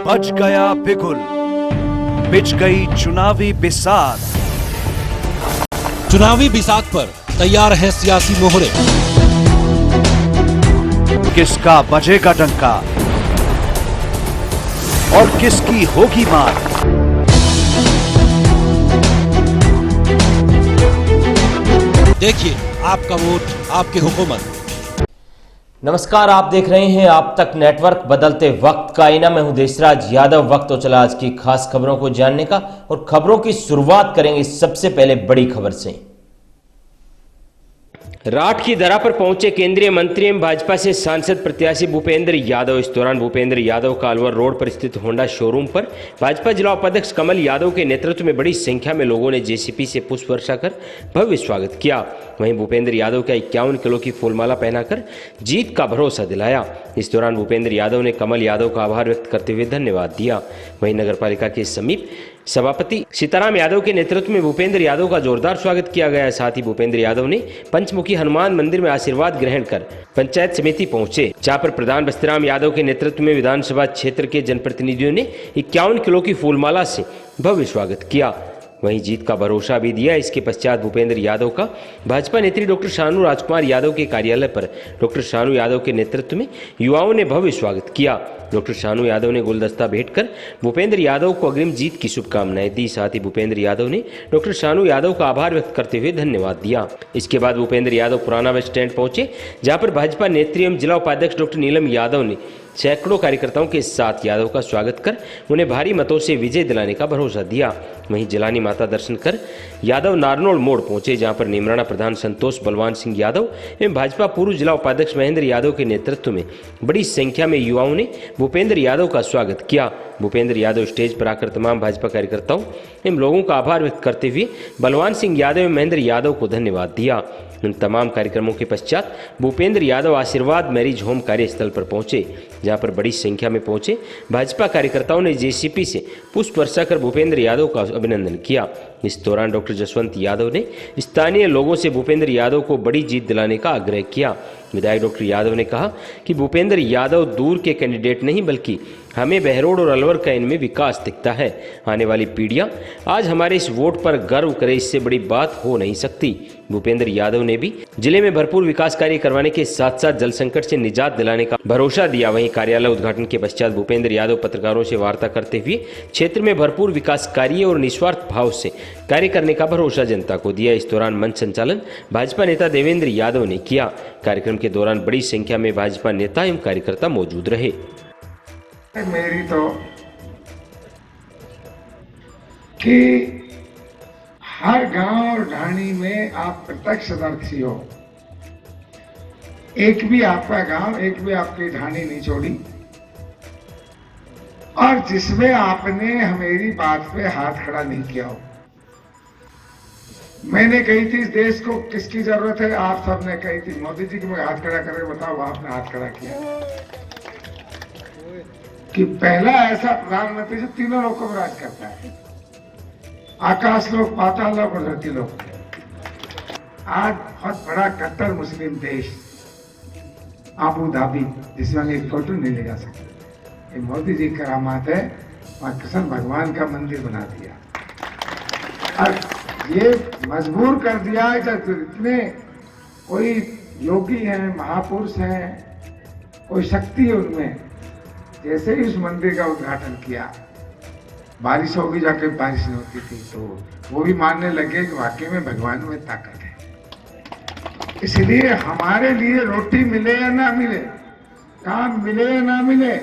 बज गया बिगुल, बिछ गई चुनावी बिसात। चुनावी बिसात पर तैयार है सियासी मोहरे। किसका बजेगा डंका और किसकी होगी मार। देखिए आपका वोट आपकी हुकूमत। नमस्कार, आप देख रहे हैं आप तक नेटवर्क, बदलते वक्त का आईना। मैं हूं देशराज यादव। वक्त तो चला आज की खास खबरों को जानने का, और खबरों की शुरुआत करेंगे सबसे पहले बड़ी खबर से। राठ की दरा पर पहुंचे केंद्रीय मंत्री एवं भाजपा से सांसद प्रत्याशी भूपेंद्र यादव। इस दौरान भूपेंद्र यादव का अलवर रोड पर स्थित होंडा शोरूम पर भाजपा जिला उपाध्यक्ष कमल यादव के नेतृत्व में बड़ी संख्या में लोगों ने जेसीपी से पुष्प वर्षा कर भव्य स्वागत किया। वहीं भूपेंद्र यादव का 51 किलो की फूलमाला पहनाकर जीत का भरोसा दिलाया। इस दौरान भूपेंद्र यादव ने कमल यादव का आभार व्यक्त करते हुए धन्यवाद दिया। वहीं नगरपालिका के समीप सभापति सीताराम यादव के नेतृत्व में भूपेंद्र यादव का जोरदार स्वागत किया गया। साथ ही भूपेंद्र यादव ने पंचमुखी हनुमान मंदिर में आशीर्वाद ग्रहण कर पंचायत समिति पहुंचे, जहां पर प्रधान बस्तीराम यादव के नेतृत्व में विधानसभा क्षेत्र के जनप्रतिनिधियों ने 51 किलो की फूलमाला से भव्य स्वागत किया। वहीं जीत का भरोसा भी दिया। इसके पश्चात भूपेंद्र यादव का भाजपा नेत्री डॉक्टर शानू राजकुमार यादव के कार्यालय पर डॉक्टर शानू यादव के नेतृत्व में युवाओं ने भव्य स्वागत किया। डॉक्टर शानू यादव ने गुलदस्ता भेंट कर भूपेंद्र यादव को अग्रिम जीत की शुभकामनाएं दी। साथ ही भूपेंद्र यादव ने डॉक्टर शानू यादव का आभार व्यक्त करते हुए धन्यवाद दिया। इसके बाद भूपेंद्र यादव पुराना बस स्टैंड पहुंचे, जहां पर भाजपा नेत्री एवं जिला उपाध्यक्ष डॉक्टर नीलम यादव ने सैकड़ों कार्यकर्ताओं के साथ यादव का स्वागत कर उन्हें भारी मतों से विजय दिलाने का भरोसा दिया। वहीं जिलानी माता दर्शन कर यादव नारनौल मोड़ पहुंचे, जहां पर निमराना प्रधान संतोष बलवान सिंह यादव एवं भाजपा पूर्व जिला उपाध्यक्ष महेंद्र यादव के नेतृत्व में बड़ी संख्या में युवाओं ने भूपेंद्र यादव का स्वागत किया। भूपेंद्र यादव स्टेज पर आकर तमाम भाजपा कार्यकर्ताओं एवं लोगों का आभार व्यक्त करते हुए बलवान सिंह यादव एवं महेंद्र यादव को धन्यवाद दिया। इन तमाम कार्यक्रमों के पश्चात भूपेंद्र यादव आशीर्वाद मैरिज होम कार्यस्थल पर पहुंचे, जहां पर बड़ी संख्या में पहुंचे भाजपा कार्यकर्ताओं ने जेसीपी से पुष्प वर्षा कर भूपेंद्र यादव का अभिनंदन किया। इस दौरान डॉक्टर जसवंत यादव ने स्थानीय लोगों से भूपेंद्र यादव को बड़ी जीत दिलाने का आग्रह किया। विधायक डॉक्टर यादव ने कहा कि भूपेंद्र यादव दूर के कैंडिडेट नहीं, बल्कि हमें बहरोड और अलवर का इनमें विकास दिखता है। आने वाली पीढ़ियां आज हमारे इस वोट पर गर्व करे, इससे बड़ी बात हो नहीं सकती। भूपेंद्र यादव ने भी जिले में भरपूर विकास कार्य करवाने के साथ साथ जल संकट से निजात दिलाने का भरोसा दिया। वहीं कार्यालय उद्घाटन के पश्चात भूपेंद्र यादव पत्रकारों से वार्ता करते हुए क्षेत्र में भरपूर विकास कार्य और निस्वार्थ भाव से कार्य करने का भरोसा जनता को दिया। इस दौरान मंच संचालन भाजपा नेता देवेंद्र यादव ने किया। कार्यक्रम के दौरान बड़ी संख्या में भाजपा नेता एवं कार्यकर्ता मौजूद रहे। मेरी तो कि हर गांव और ढाणी में आप प्रत्यक्षदर्शी हो। एक भी आपका गांव, एक भी आपकी ढाणी नहीं छोड़ी, और जिसमें आपने मेरी बात पे हाथ खड़ा नहीं किया हो। मैंने कही थी इस देश को किसकी जरूरत है, आप सबने कही थी मोदी जी को मैं हाथ खड़ा करके बताओ, आपने हाथ खड़ा किया कि पहला ऐसा प्रधानमंत्री जो तीनों लोगों में राज करता है, आकाश लोक, पाताल लोक और धरती लोक। आज बहुत बड़ा कट्टर मुस्लिम देश आबू धाबी, जिसमें हम एक फोटो नहीं ले जा सकते, ये मोदी जी की करामात है। वहां कृष्ण भगवान का मंदिर बना दिया और ये मजबूर कर दिया है जब इतने कोई योगी हैं, महापुरुष हैं, कोई शक्ति है उनमें, जैसे ही उस मंदिर का उद्घाटन किया, बारिश होगी, जाके बारिश नहीं होती थी, तो वो भी मानने लगे कि वाकई में भगवान में ताकत है। इसलिए हमारे लिए रोटी मिले या ना मिले, काम मिले या ना मिले,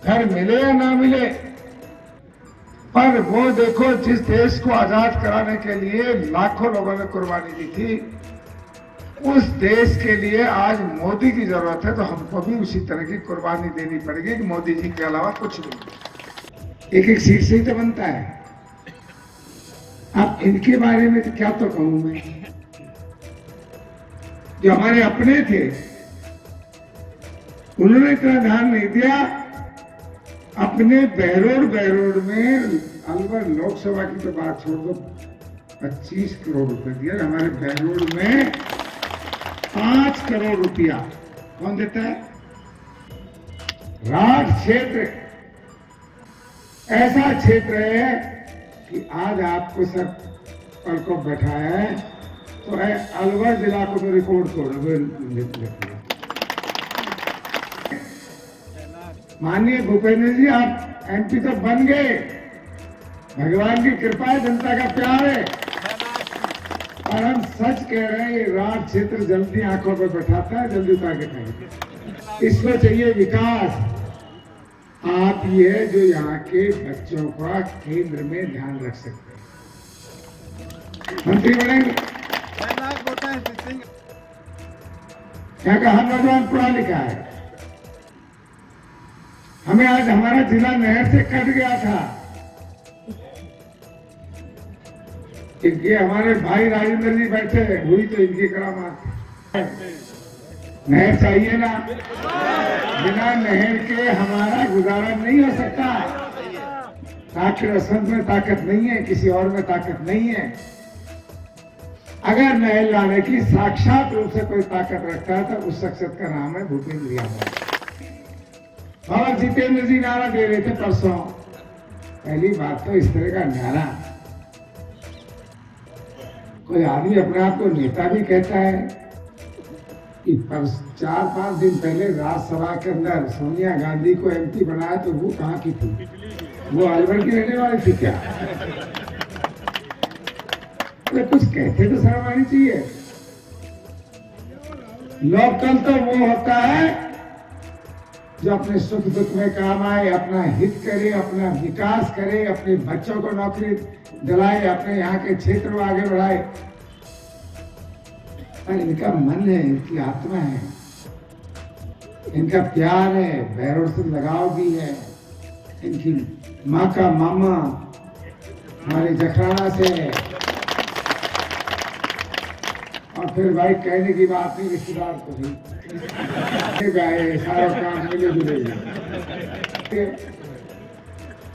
घर मिले या ना मिले, पर वो देखो जिस देश को आजाद कराने के लिए लाखों लोगों ने कुर्बानी दी थी, उस देश के लिए आज मोदी की जरूरत है, तो हमको भी उसी तरह की कुर्बानी देनी पड़ेगी कि मोदी जी के अलावा कुछ नहीं। एक एक सीट से ही तो बनता है। अब इनके बारे में तो क्या तो कहूं मैं, जो हमारे अपने थे उन्होंने इतना ध्यान नहीं दिया। अपने बहरोड में अलवर लोकसभा की तो बात छोड़ दो, 25 करोड़ रुपए दिया। हमारे बहरोड में 5 करोड़ रुपया कौन देता है? राज क्षेत्र ऐसा क्षेत्र है कि आज आपको सब पलकों बैठाया है तो है अलवर जिला को तो रिकॉर्ड तोड़। माननीय भूपेंद्र जी, आप एमपी तो बन गए, भगवान की कृपा है, जनता का प्यार है, और हम सच कह रहे हैं ये राज क्षेत्र जल्दी आंखों पर बैठाता है, जल्दी उतार के खाएगा। इसमें चाहिए विकास। आप ही है जो यहाँ के बच्चों का केंद्र में ध्यान रख सकते हैं। मंत्री बनेंगे, यहाँ का हर नौजवान पढ़ा लिखा है। हमें आज हमारा जिला नहर से कट गया था, इनके हमारे भाई राजेंद्र जी बैठे हुई तो इनकी करामात। नहर चाहिए ना, बिना नहर के हमारा गुजारा नहीं हो सकता। ताकि असंत में ताकत नहीं है, किसी और में ताकत नहीं है। अगर नहर लाने की साक्षात रूप से कोई ताकत रखता है तो उस शख्सियत का नाम है भूपेंद्र यादव। बाबा जितेंद्र जी नारा दे रहे थे परसों। पहली बात तो इस तरह का नारा कोई आदमी अपने आप को नेता भी कहता है कि 4-5 दिन पहले राज्यसभा के अंदर सोनिया गांधी को एमपी बनाया तो वो कहाँ की थी? वो अलवर की रहने वाली थी क्या? तो कुछ कहते तो शर्म आनी चाहिए। लोकतंत्र तो वो होता है जो अपने सुख दुख में काम आए, अपना हित करे, अपना विकास करे, अपने बच्चों को नौकरी दिलाए, अपने यहाँ के क्षेत्र को आगे बढ़ाए। पर इनका मन है, इनकी आत्मा है, इनका प्यार है, बैरों से लगाव भी है। इनकी माँ का मामा हमारे जखराना से है। और फिर भाई कहने की बात नहीं, रिश्तेदार को भी गए, सारा काम मिले जुले।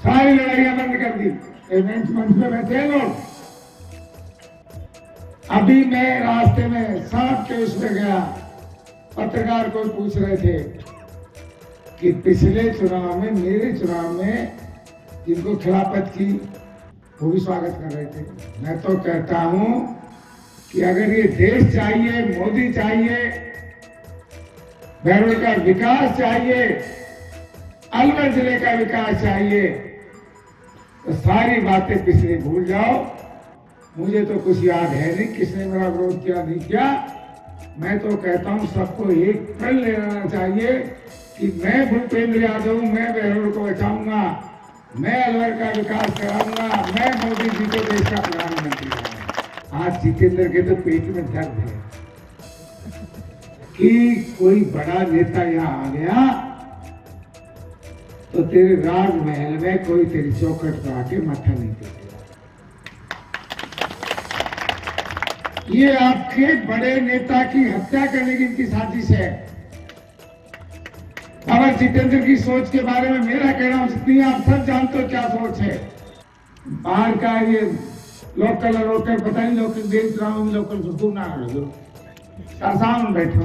सारी लड़ाइयां बंद कर दी, मंच में बैठे लोग। अभी मैं रास्ते में सांप के उसमें गया, पत्रकार को पूछ रहे थे कि पिछले चुनाव में, मेरे चुनाव में जिनको खिलाफत की वो भी स्वागत कर रहे थे। मैं तो कहता हूं कि अगर ये देश चाहिए, मोदी चाहिए, बहरोल का विकास चाहिए, अलवर जिले का विकास चाहिए, तो सारी बातें पिछली भूल जाओ। मुझे तो कुछ याद है नहीं किसने मेरा विरोध किया नहीं किया। मैं तो कहता हूं सबको एक प्रण ले लेना चाहिए कि मैं भूपेंद्र यादव, मैं बहरोल को बचाऊंगा, मैं अलवर का विकास कराऊंगा, मैं मोदी जी को देश का प्रधानमंत्री बनाऊंगा। आज जितेंद्र के तो पेट में दर्द है कि कोई बड़ा नेता यहाँ आ गया तो तेरे राजमहल में कोई तेरी चौखट पर आके माथा नहीं टेकेगा। ये आपके बड़े नेता की हत्या करने की इनकी साजिश है। बाबा जितेंद्र की सोच के बारे में मेरा कहना उचित नहीं, आप सब जानते हो क्या सोच है। बाहर का ये लोकल पता नहीं, लोकल देश चुनाव में लोकल सुकून ना हो, आसान बैठो।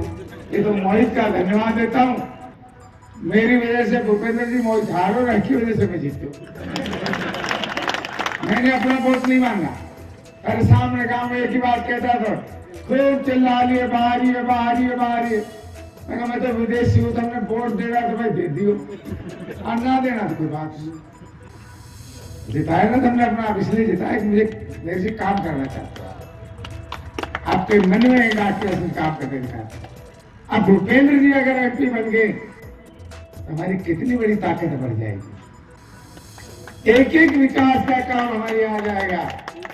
ये तो मोहित का धन्यवाद देता हूं, मेरी वजह से भूपेंद्र जी मोहित हारो, रखी वजह से मैं जीतो। मैंने अपना वोट नहीं मांगा। अरे सामने गांव में एक ही बात कहता था, खूब चिल्ला लिए बाहरी है, बाहरी है, बाहरी है। मैं तो विदेशी हूँ, तुमने वोट देना तो भाई दे दियो, और ना देना तो कोई बात नहीं। जिताया ना तुमने अपना, इसलिए जिताया कि मुझे मेरे से काम करना चाहता है। आपके मन में एक आके काम करने का। अब भूपेंद्र जी अगर एमपी बन गए तो हमारी कितनी बड़ी ताकत बढ़ जाएगी। एक एक विकास का काम हमारे यहाँ आ जाएगा।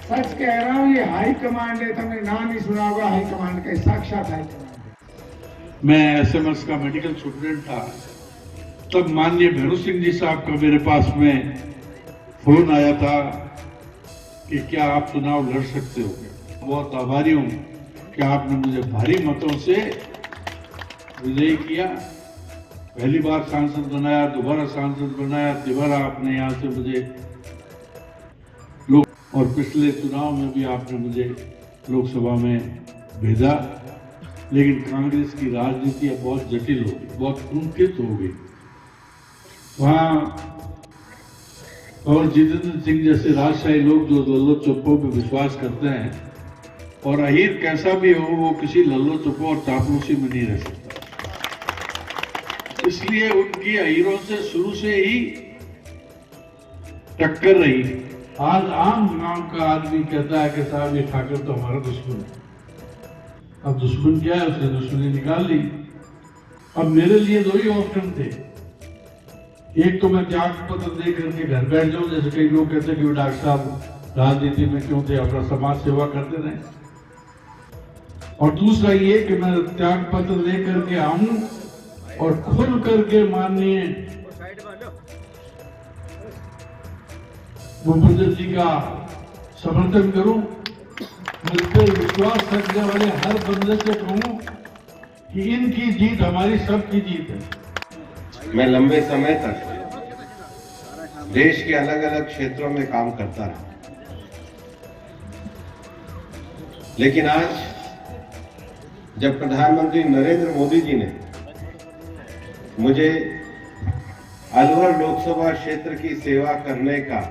सच कह रहा हूँ, ये हाई कमांड है, तुमने नाम ही सुना होगा हाई कमांड का, साक्षात हाई कमांड। मैं एसएमएस का मेडिकल स्टूडेंट था, तब माननीय भैरू सिंह जी साहब का मेरे पास में फोन आया था कि क्या आप चुनाव लड़ सकते हो। बहुत आभारी हूँ कि आपने मुझे भारी मतों से विजयी किया। पहली बार सांसद बनाया, दोबारा सांसद बनाया, तिबारा आपने यहाँ से मुझे और पिछले चुनाव में भी आपने मुझे लोकसभा में भेजा। लेकिन कांग्रेस की राजनीति अब बहुत जटिल हो गई, बहुत कुंठित हो गई। वहाँ और जितेंद्र सिंह जैसे राजशाही लोग जो लल्लो चप्पो पे विश्वास करते हैं, और अहीर कैसा भी हो वो किसी लल्लो चप्पो और चापलूसी में नहीं रह सकता, इसलिए उनकी अहीरों से शुरू से ही टक्कर रही। आज आम नाम का आदमी कहता है कि साहब ये ठाकर तो हमारा दुश्मन है। अब दुश्मन क्या है, उसने दुश्मनी निकाल ली। अब मेरे लिए दो ही ऑप्शन थे, एक तो मैं त्याग पत्र दे करके घर बैठ जाऊं, जैसे कई लोग कहते हैं कि डॉक्टर साहब राजनीति में क्यों थे, अपना समाज सेवा करते रहे, और दूसरा ये कि मैं त्याग पत्र ले करके आऊं और खुल करके माननीय भूपेंद्र जी का समर्थन करूं, मुझ पर विश्वास रखने वाले हर बंदे से कहूं कि इनकी जीत हमारी सबकी जीत है। मैं लंबे समय तक देश के अलग अलग क्षेत्रों में काम करता रहा, लेकिन आज जब प्रधानमंत्री नरेंद्र मोदी जी ने मुझे अलवर लोकसभा क्षेत्र की सेवा करने का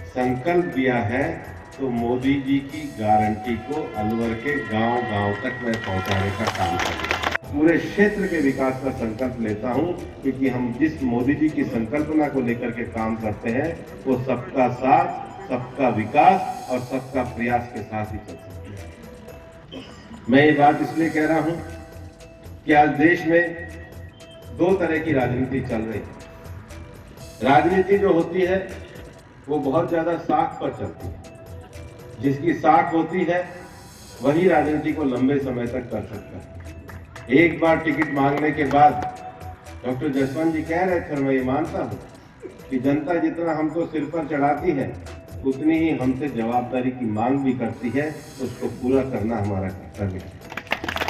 संकल्प दिया है, तो मोदी जी की गारंटी को अलवर के गांव-गांव तक मैं पहुंचाने का काम करूंगा। पूरे क्षेत्र के विकास का संकल्प लेता हूं, क्योंकि हम जिस मोदी जी की संकल्पना को लेकर के काम करते हैं वो सबका साथ, सबका विकास और सबका प्रयास के साथ ही चल सकती है। मैं ये बात इसलिए कह रहा हूं कि आज देश में दो तरह की राजनीति चल रही है। राजनीति जो होती है वो बहुत ज्यादा साख पर चलती है, जिसकी साख होती है वही राजनीति को लंबे समय तक कर सकता है। एक बार टिकट मांगने के बाद डॉक्टर जसवंत जी कह रहे थे, मैं ये मानता हूं कि जनता जितना हमको सिर पर चढ़ाती है उतनी ही हमसे जवाबदारी की मांग भी करती है, उसको पूरा करना हमारा कर्तव्य है।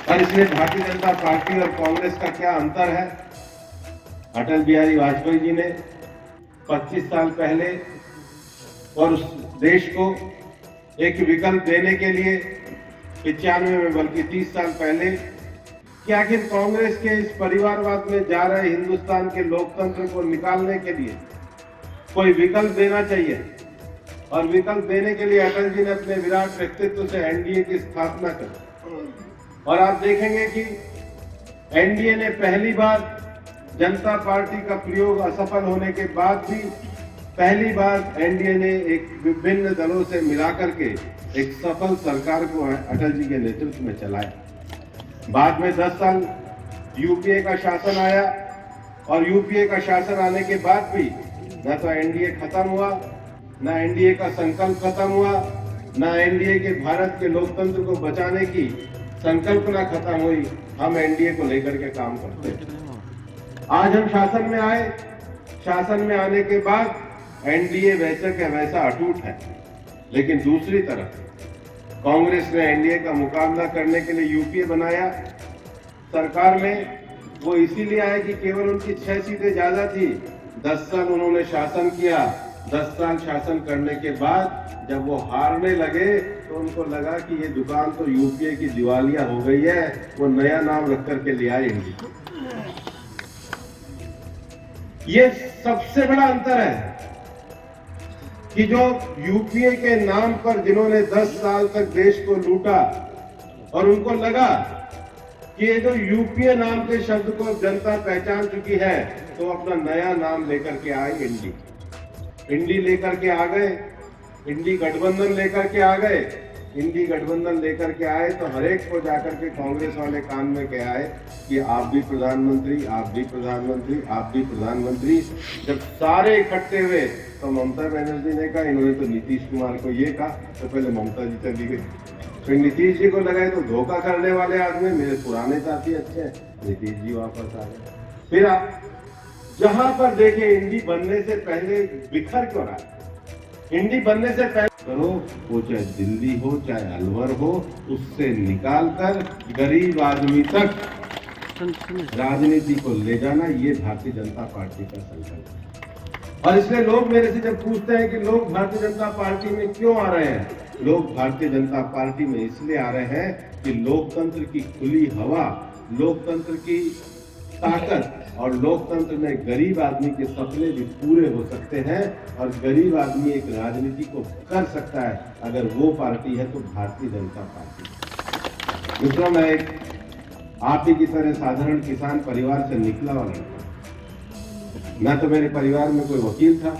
और इसलिए भारतीय जनता पार्टी और कांग्रेस का क्या अंतर है? अटल बिहारी वाजपेयी जी ने 25 साल पहले और उस देश को एक विकल्प देने के लिए 95 में, बल्कि 30 साल पहले, कि आखिर कांग्रेस के इस परिवारवाद में जा रहे हिंदुस्तान के लोकतंत्र को निकालने के लिए कोई विकल्प देना चाहिए। और विकल्प देने के लिए अटल जी ने अपने विराट व्यक्तित्व से एनडीए की स्थापना की। और आप देखेंगे कि एनडीए ने पहली बार जनता पार्टी का प्रयोग असफल होने के बाद भी पहली बार एनडीए ने एक विभिन्न दलों से मिलाकर के एक सफल सरकार को अटल जी के नेतृत्व में चलाया। बाद में 10 साल यूपीए का शासन आया, और यूपीए का शासन आने के बाद भी न तो एनडीए खत्म हुआ, न एनडीए का संकल्प खत्म हुआ, न एनडीए के भारत के लोकतंत्र को बचाने की संकल्पना खत्म हुई। हम एनडीए को लेकर के काम करते हैं। आज हम शासन में आए, शासन में आने के बाद एनडीए वैसे का वैसा अटूट है, लेकिन दूसरी तरफ कांग्रेस ने एनडीए का मुकाबला करने के लिए यूपीए बनाया सरकार में। वो इसीलिए आए कि केवल उनकी 6 सीटें ज्यादा थी। 10 साल उन्होंने शासन किया। 10 साल शासन करने के बाद जब वो हारने लगे तो उनको लगा कि ये दुकान तो यूपीए की दिवालिया हो गई है, वो नया नाम रख करके ले आए एनडीए। ये सबसे बड़ा अंतर है कि जो यूपीए के नाम पर जिन्होंने 10 साल तक देश को लूटा और उनको लगा कि ये जो यूपीए नाम के शब्द को जनता पहचान चुकी है, तो अपना नया नाम लेकर के आए इंडी लेकर के आ गए, इंडी गठबंधन लेकर के आ गए। इंडी गठबंधन लेकर के आए तो हरेक को जाकर के कांग्रेस वाले कान में कह आए कि आप भी प्रधानमंत्री, आप भी प्रधानमंत्री, आप भी प्रधानमंत्री। जब सारे इकट्ठे हुए तो ममता बनर्जी ने कहा, इन्होंने तो नीतीश कुमार को ये कहा, तो पहले ममता जी चली गई। फिर नीतीश जी को लगा तो धोखा करने वाले आदमी, मेरे पुराने साथी अच्छे हैं, नीतीश जी वापस आ गए। फिर आप जहां पर देखे इंडी बनने से पहले बिखर क्यों रहा है? इंडी बनने से पहले करो, वो चाहे दिल्ली हो चाहे अलवर हो, उससे निकालकर गरीब आदमी तक राजनीति को ले जाना, ये भारतीय जनता पार्टी का संकल्प है। और इसलिए लोग मेरे से जब पूछते हैं कि लोग भारतीय जनता पार्टी में क्यों आ रहे हैं, लोग भारतीय जनता पार्टी में इसलिए आ रहे हैं कि लोकतंत्र की खुली हवा, लोकतंत्र की ताकत और लोकतंत्र में गरीब आदमी के सपने भी पूरे हो सकते हैं और गरीब आदमी एक राजनीति को कर सकता है अगर वो पार्टी है तो भारतीय जनता पार्टी। मित्रों, मैं एक आप ही की तरह साधारण किसान परिवार से निकला हुआ लड़का। न तो मेरे परिवार में कोई वकील था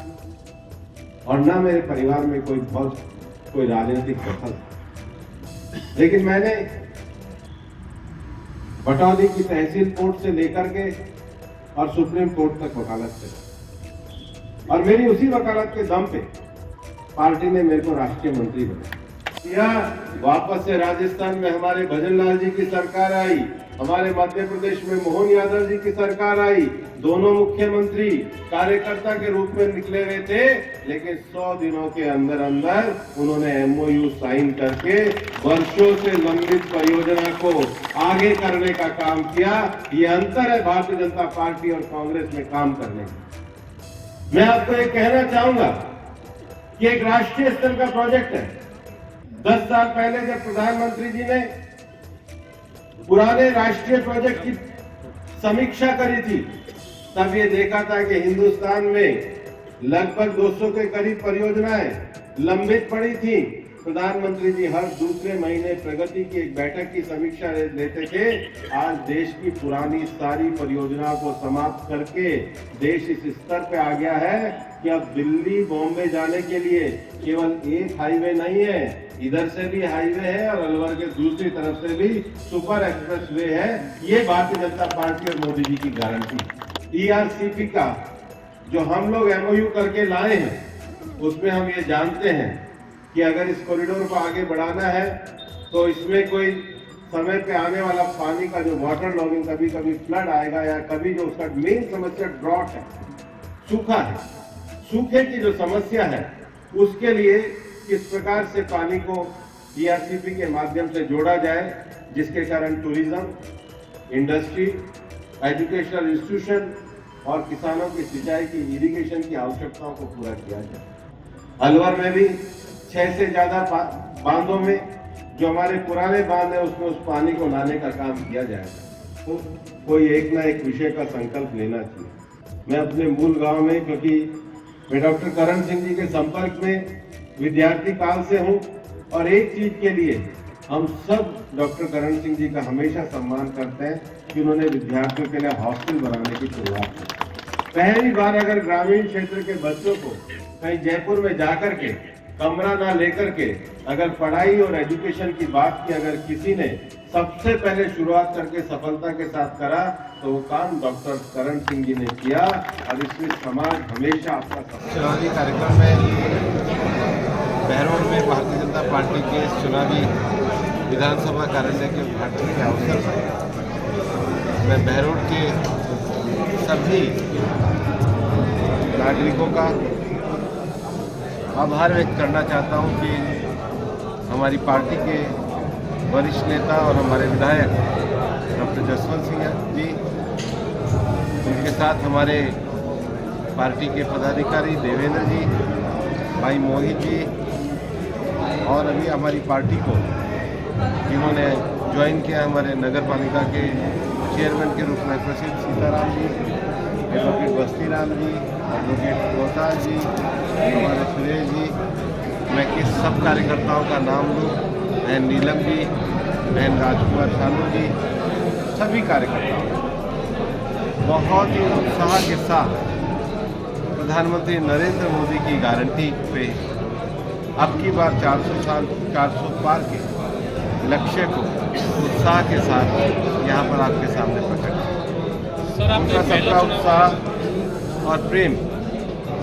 और न मेरे परिवार में कोई राजनीतिक दखल था, लेकिन मैंने बटौदी की तहसील कोर्ट से लेकर के और सुप्रीम कोर्ट तक वकालत की और मेरी उसी वकालत के दम पे पार्टी ने मेरे को राष्ट्रीय मंत्री बनाया। वापस से राजस्थान में हमारे भजनलाल जी की सरकार आई, हमारे मध्य प्रदेश में मोहन यादव जी की सरकार आई। दोनों मुख्यमंत्री कार्यकर्ता के रूप में निकले हुए थे, लेकिन 100 दिनों के अंदर अंदर उन्होंने MOU साइन करके वर्षों से लंबित परियोजना को आगे करने का काम किया। ये अंतर है भारतीय जनता पार्टी और कांग्रेस में काम करने का। मैं आपको ये कहना चाहूंगा कि एक राष्ट्रीय स्तर का प्रोजेक्ट है। 10 साल पहले जब प्रधानमंत्री जी ने पुराने राष्ट्रीय प्रोजेक्ट की समीक्षा करी थी, तब ये देखा था कि हिंदुस्तान में लगभग 200 के करीब परियोजनाएं लंबित पड़ी थी। प्रधानमंत्री जी हर दूसरे महीने प्रगति की एक बैठक की समीक्षा लेते थे। आज देश की पुरानी सारी परियोजनाओं को समाप्त करके देश इस स्तर पे आ गया है कि अब दिल्ली बॉम्बे जाने के लिए केवल एक हाईवे नहीं है, इधर से भी हाईवे है और अलवर के दूसरी तरफ से भी सुपर एक्सप्रेस वे है। ये भारतीय जनता पार्टी और मोदी जी की गारंटी। ERCP का जो हम लोग MOU करके लाए हैं, उसमें हम ये जानते हैं कि अगर इस कॉरिडोर को आगे बढ़ाना है तो इसमें कोई समय पे आने वाला पानी का जो वाटर लॉगिंग, कभी कभी फ्लड आएगा या कभी जो उसका मेन समस्या ड्रॉट है, सूखा है, सूखे की जो समस्या है उसके लिए किस प्रकार से पानी को ERCP के माध्यम से जोड़ा जाए, जिसके कारण टूरिज्म, इंडस्ट्री, एजुकेशनल इंस्टीट्यूशन और किसानों की सिंचाई की इरिगेशन की आवश्यकताओं को पूरा किया जाए। अलवर में भी 6 से ज्यादा बांधों में जो हमारे पुराने बांध है उसमें उस पानी को लाने का काम किया जाएगा। तो कोई एक ना एक विषय का संकल्प लेना चाहिए। मैं अपने मूल गांव में, क्योंकि मैं डॉक्टर करण सिंह जी के संपर्क में विद्यार्थी काल से हूं और एक चीज के लिए हम सब डॉक्टर करण सिंह जी का हमेशा सम्मान करते हैं कि उन्होंने विद्यार्थियों के लिए हॉस्टल बनाने की शुरुआत की। पहली बार अगर ग्रामीण क्षेत्र के बच्चों को कहीं जयपुर में जाकर के कमरा ना लेकर के अगर पढ़ाई और एजुकेशन की बात की अगर किसी ने सबसे पहले शुरुआत करके सफलता के साथ करा तो वो काम डॉक्टर करण सिंह जी ने किया और इसमें समाज हमेशा आपका चुनावी कार्यक्रम में बहरोड में भारतीय जनता पार्टी के चुनावी विधानसभा कार्यालय के उद्घाटन के अवसर पर मैं बहरोड के सभी नागरिकों का आभार व्यक्त करना चाहता हूं कि हमारी पार्टी के वरिष्ठ नेता और हमारे विधायक डॉक्टर जसवंत सिंह जी, उनके साथ हमारे पार्टी के पदाधिकारी देवेंद्र जी, भाई मोहित जी और अभी हमारी पार्टी को जिन्होंने ज्वाइन किया हमारे नगर पालिका के चेयरमैन के रूप में प्रसिद्ध सीताराम जी, एडवोकेट बस्तीराम जी, एडवोकेट गोसाल जी, हमारे सुरेश जी, मैं किस सब कार्यकर्ताओं का नाम लूँ, बहन नीलम जी, बहन राजकुमार शानू जी, सभी कार्यकर्ताओं बहुत ही उत्साह के साथ प्रधानमंत्री नरेंद्र मोदी की गारंटी पे अब की बार 400 पार के लक्ष्य को उत्साह के साथ यहाँ पर आपके सामने प्रकट किया। उनका सबका उत्साह और प्रेम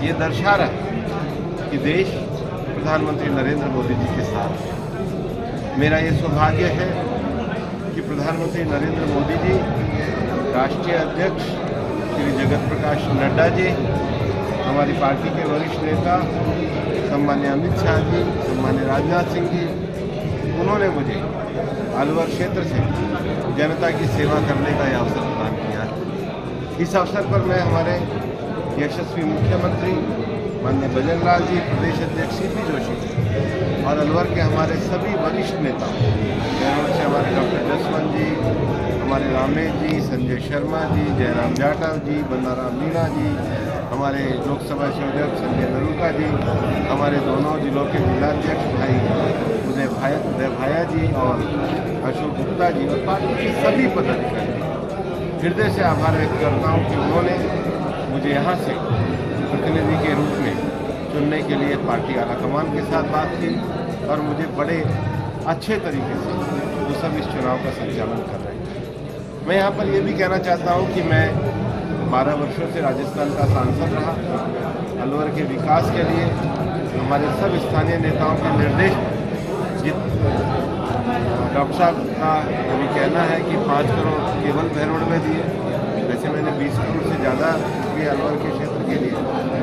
ये दर्शा रहा है कि देश प्रधानमंत्री नरेंद्र मोदी जी के साथ है। मेरा ये सौभाग्य है कि प्रधानमंत्री नरेंद्र मोदी जी, राष्ट्रीय अध्यक्ष श्री जगत प्रकाश नड्डा जी, हमारी पार्टी के वरिष्ठ नेता सम्मान्य अमित शाह जी, सम्मान्य राजनाथ सिंह जी, उन्होंने मुझे अलवर क्षेत्र से जनता की सेवा करने का यह अवसर प्रदान किया है। इस अवसर पर मैं हमारे यशस्वी मुख्यमंत्री माननीय भजनलाल जी, प्रदेश अध्यक्ष CP जोशी और अलवर के हमारे सभी वरिष्ठ नेता, बहरोड से हमारे डॉक्टर जसवंत जी, हमारे रामेश जी, संजय शर्मा जी, जयराम जाटव जी, बन्नाराम मीणा जी, हमारे लोकसभा से अध्यक्ष संजय नरूका जी, हमारे दोनों जिलों के जिलाध्यक्ष भाई उदय भाया जी और अशोक गुप्ता जी और पार्टी के सभी पदाधिकारी, हृदय से आभार व्यक्त करता हूँ कि उन्होंने मुझे यहाँ से प्रतिनिधि के रूप में चुनने के लिए पार्टी आलाकमान के साथ बात की और मुझे बड़े अच्छे तरीके से वो सब इस चुनाव का संचालन कर रहे हैं। मैं यहाँ पर ये भी कहना चाहता हूँ कि मैं 12 वर्षों से राजस्थान का सांसद रहा। अलवर के विकास के लिए हमारे सब स्थानीय नेताओं के निर्देश डॉक्टर साहब का अभी कहना है कि 5 करोड़ केवल बहरोड में दिए, वैसे मैंने 20 करोड़ से ज़्यादा दिए अलवर के क्षेत्र के लिए,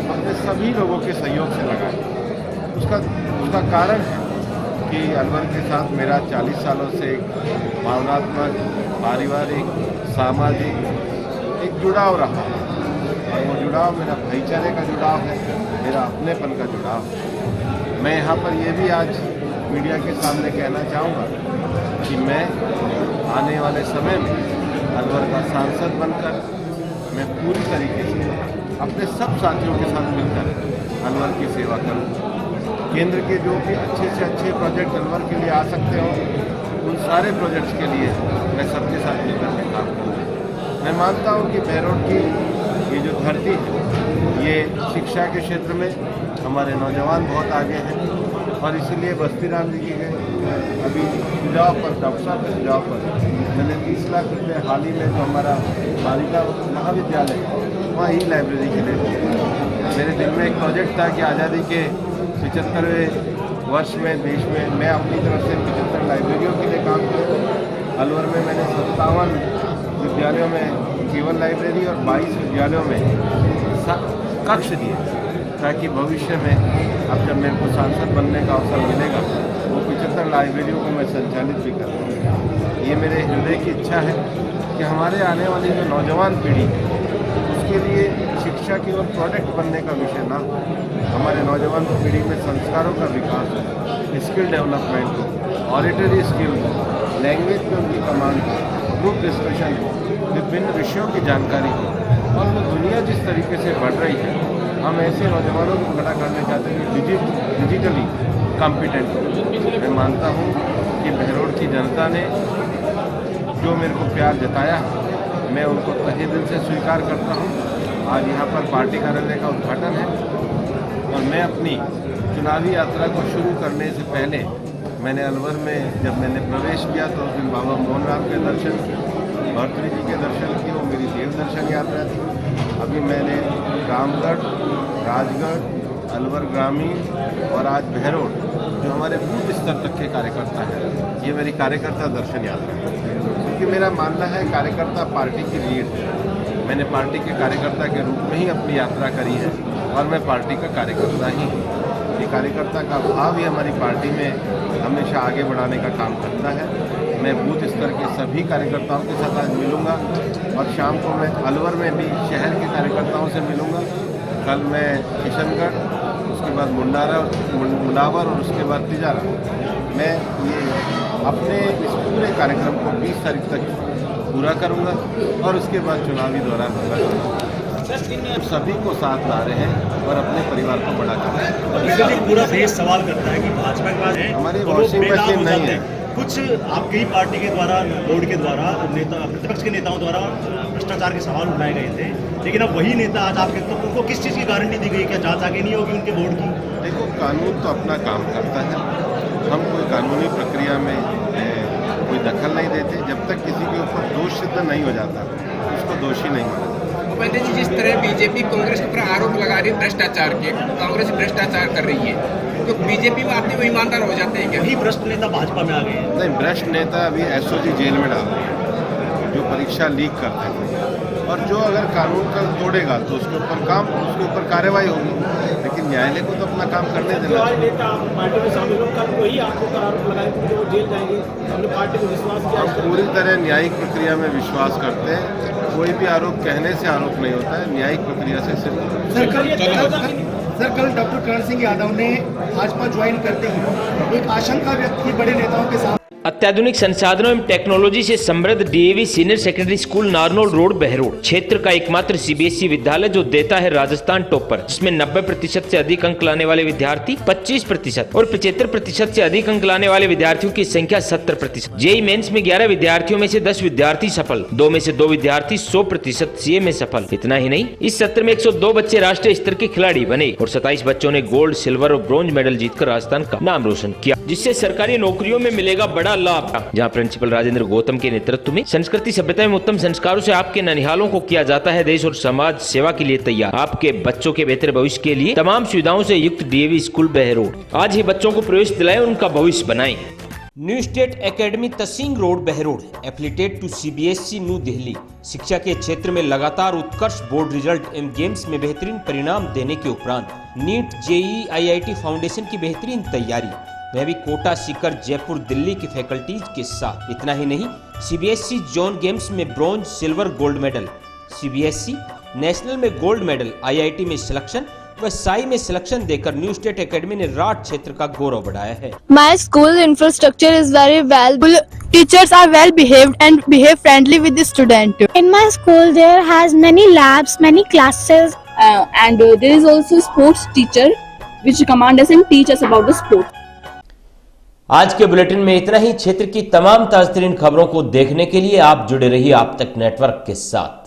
हमने सभी लोगों के सहयोग से लगाया। उसका कारण है कि अलवर के साथ मेरा 40 सालों से एक भावनात्मक, पारिवारिक, सामाजिक एक जुड़ाव रहा है और वो जुड़ाव मेरा भाईचारे का जुड़ाव है, मेरा अपनेपन का जुड़ाव है। मैं यहाँ पर ये भी आज मीडिया के सामने कहना चाहूँगा कि मैं आने वाले समय में अलवर का सांसद बनकर मैं पूरी तरीके से अपने सब साथियों के साथ मिलकर अलवर की सेवा करूँ। केंद्र के जो भी अच्छे से अच्छे प्रोजेक्ट अलवर के लिए आ सकते हो, उन सारे प्रोजेक्ट्स के लिए मैं सबके साथ मिलकर के काम करूँ। मैं मानता हूँ कि बहरोड की ये जो धरती है, ये शिक्षा के क्षेत्र में हमारे नौजवान बहुत आगे हैं और इसीलिए बस्ती राम जी की अभी सुझाव पर, डॉक्टर साहब के सुझाव पर मैंने 30 लाख रुपये हाल ही में जो हमारा बालिका महाविद्यालय वहाँ ही लाइब्रेरी के लिए दिए। मेरे दिल में एक प्रोजेक्ट था कि आज़ादी के 75वें वर्ष में देश में मैं अपनी तरफ से 75 लाइब्रेरियों के लिए काम किया। अलवर में मैंने 57 विद्यालयों में केवल लाइब्रेरी और 22 विद्यालयों में कक्ष दिए, ताकि भविष्य में अब जब मेरे को सांसद बनने का अवसर मिलेगा वो 75 लाइब्रेरियों को मैं संचालित भी करूँगा। ये मेरे हृदय की इच्छा है कि हमारे आने वाली जो नौजवान पीढ़ी है उसके लिए शिक्षा केवल प्रोडक्ट बनने का विषय ना हो, हमारे नौजवान पीढ़ी में संस्कारों का विकास हो, स्किल डेवलपमेंट हो, ऑडिटरी स्किल हो, लैंग्वेज में उनकी कमांड हो, ग्रुप डिस्कशन हो, विभिन्न विषयों की जानकारी हो। और वो दुनिया जिस तरीके से बढ़ रही है, हम ऐसे नौजवानों को खड़ा करने चाहते हैं कि डिजिटली कॉम्पिटेंट हो। मैं मानता हूँ कि बहरोड की जनता ने जो मेरे को प्यार जताया है, मैं उनको तहे दिल से स्वीकार करता हूँ। आज यहाँ पर पार्टी कार्यालय का उद्घाटन है और मैं अपनी चुनावी यात्रा को शुरू करने से पहले मैंने अलवर में जब मैंने प्रवेश किया तो उस दिन बाबा मोहन राम के दर्शन किए, भर्तृ जी के दर्शन किए, वो मेरी देव दर्शन यात्रा थी। अभी मैंने रामगढ़, राजगढ़, अलवर ग्रामीण और आज बहरोड जो हमारे बूथ स्तर तक के कार्यकर्ता हैं, ये मेरी कार्यकर्ता दर्शन यात्रा है। क्योंकि मेरा मानना है कार्यकर्ता पार्टी की लीड है। मैंने पार्टी के कार्यकर्ता के रूप में ही अपनी यात्रा करी है और मैं पार्टी का कार्यकर्ता ही हूँ। ये कार्यकर्ता का भाव ही हमारी पार्टी में हमेशा आगे बढ़ाने का काम करता है। मैं बूथ स्तर के सभी कार्यकर्ताओं के साथ आज मिलूँगा और शाम को मैं अलवर में भी शहर के कार्यकर्ताओं से मिलूँगा। कल मैं किशनगढ़, उसके बाद मुंडावर और उसके बाद तिजारा। मैं ये अपने इस पूरे कार्यक्रम को 20 तारीख तक पूरा करूँगा और उसके बाद चुनावी दौरान होगा। सभी को साथ ला रहे हैं और अपने परिवार को बड़ा कर रहे हैं। पूरा देश सवाल करता है कि भाजपा के पास हमारी वॉशिंग मशीन नहीं है। कुछ आपकी ही पार्टी के द्वारा, बोर्ड के द्वारा, नेता प्रतिपक्ष के नेताओं द्वारा भ्रष्टाचार के सवाल उठाए गए थे, लेकिन अब वही नेता आज आपके, तो उनको किस चीज़ की गारंटी दी गई? क्या जांच आगे नहीं होगी उनके बोर्ड की? देखो, कानून तो अपना काम करता है। हम कोई कानूनी प्रक्रिया में कोई दखल नहीं देते। जब तक किसी के ऊपर दोष सिद्ध नहीं हो जाता उसको दोषी नहीं माना जाता। उपेंद्र जी, जिस तरह बीजेपी कांग्रेस के ऊपर आरोप लगा रही है भ्रष्टाचार के, कांग्रेस भ्रष्टाचार कर रही है, तो बीजेपी में आपके वो ईमानदार हो जाते हैं क्या? अभी भ्रष्ट नेता भाजपा में आ गए हैं। नहीं, भ्रष्ट नेता अभी एसओजी जेल में डाल रहे हैं जो परीक्षा लीक करते थे, और जो अगर कानून का तोड़ेगा तो उसके ऊपर कार्रवाई होगी। लेकिन न्यायालय को तो अपना काम करने देना। हम पूरी तरह न्यायिक प्रक्रिया में विश्वास करते हैं। कोई भी आरोप कहने से आरोप नहीं होता है, न्यायिक प्रक्रिया से सिर्फ। सर, कल डॉक्टर करण सिंह यादव ने भाजपा ज्वाइन करते ही एक आशंका व्यक्त की बड़े नेताओं के साथ। अत्याधुनिक संसाधनों एवं टेक्नोलॉजी से समृद्ध DAV senior secondary school Narnaul road Behror क्षेत्र का एकमात्र सीबीएसई विद्यालय जो देता है राजस्थान टॉपर, जिसमें 90% से अधिक अंक लाने वाले विद्यार्थी 25% और 75% से अधिक अंक लाने वाले विद्यार्थियों की संख्या 70%। जेईई मेंस में 11 विद्यार्थियों में से 10 विद्यार्थी सफल, 2 में से 2 विद्यार्थी 100% सीए में सफल। इतना ही नहीं, इस सत्र में 102 बच्चे राष्ट्रीय स्तर के खिलाड़ी बने और 27 बच्चों ने गोल्ड, सिल्वर और ब्रॉन्ज मेडल जीतकर राजस्थान का नाम रोशन किया, जिससे सरकारी नौकरियों में मिलेगा बड़ा लाभ। जहां प्रिंसिपल राजेंद्र गौतम के नेतृत्व में संस्कृति सभ्यता एवं उत्तम संस्कारों से आपके ननिहालों को किया जाता है देश और समाज सेवा के लिए तैयार। आपके बच्चों के बेहतर भविष्य के लिए तमाम सुविधाओं से युक्त डीएवी स्कूल बहरोड। आज ही बच्चों को प्रवेश दिलाएं, उनका भविष्य बनाएं। न्यू स्टेट एकेडमी तसिंग road Behror, affiliated to CBSE New Delhi. शिक्षा के क्षेत्र में लगातार उत्कृष्ट बोर्ड रिजल्ट एवं गेम्स में बेहतरीन परिणाम देने के उपरांत नीट, जेईई, आईआईटी फाउंडेशन की बेहतरीन तैयारी, वह भी कोटा, सीकर, जयपुर, दिल्ली की फैकल्टीज के साथ। इतना ही नहीं, सीबीएसई जोन गेम्स में bronze, silver, gold medal, CBSE national में गोल्ड मेडल, आईआईटी में सिलेक्शन व साई में सिलेक्शन देकर न्यू स्टेट एकेडमी ने राठ क्षेत्र का गौरव बढ़ाया है। My school infrastructure is very well. Teachers are well behaved and behave friendly with the student. In my school there has many labs, many classes, And there is also sports teacher which command us and teach us about the sport. आज के bulletin में इतना ही। क्षेत्र की तमाम ताज़तरीन खबरों को देखने के लिए आप जुड़े रहिए आप तक नेटवर्क के साथ।